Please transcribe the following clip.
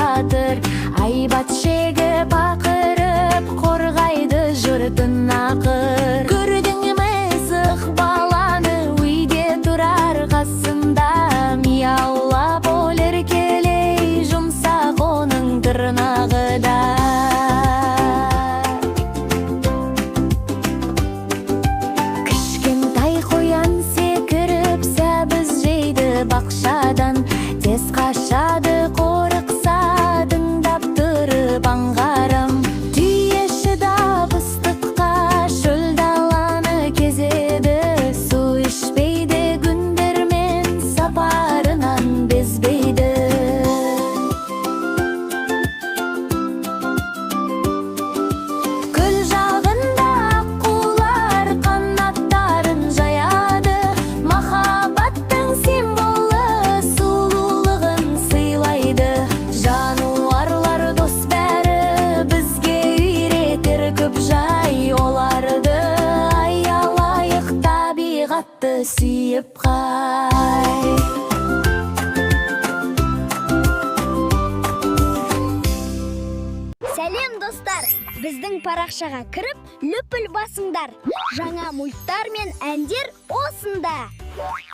батыр, айбат шегіп ақырып, қорғайды жұртын ақыр. Көрдіңме баланы үйде тұрар қасында, мияулап олер келей, жұмсақ оның тырнағы да. Кішкентай қоян секіріп сәбіз жейді бақшадан, тез қашады қорықса тыңдап тұрып аңғарым. Түйе шыдап ыстыққа шөл даланы кезеді, су ішпейді күндермен сапарынан безбейді. Көл жағында аққулар қанаттарын жаяды, махаббаттың символы сұлулығын сыйлайды. Жануарлар дос бәрі бізге үйретер көп жай, оларды аялайық, табиғатты сүйіп қай. Сәлем достар, біздің парақшаға кіріп, лүпіл басыңдар. Жаңа мульттар мен әндер осында.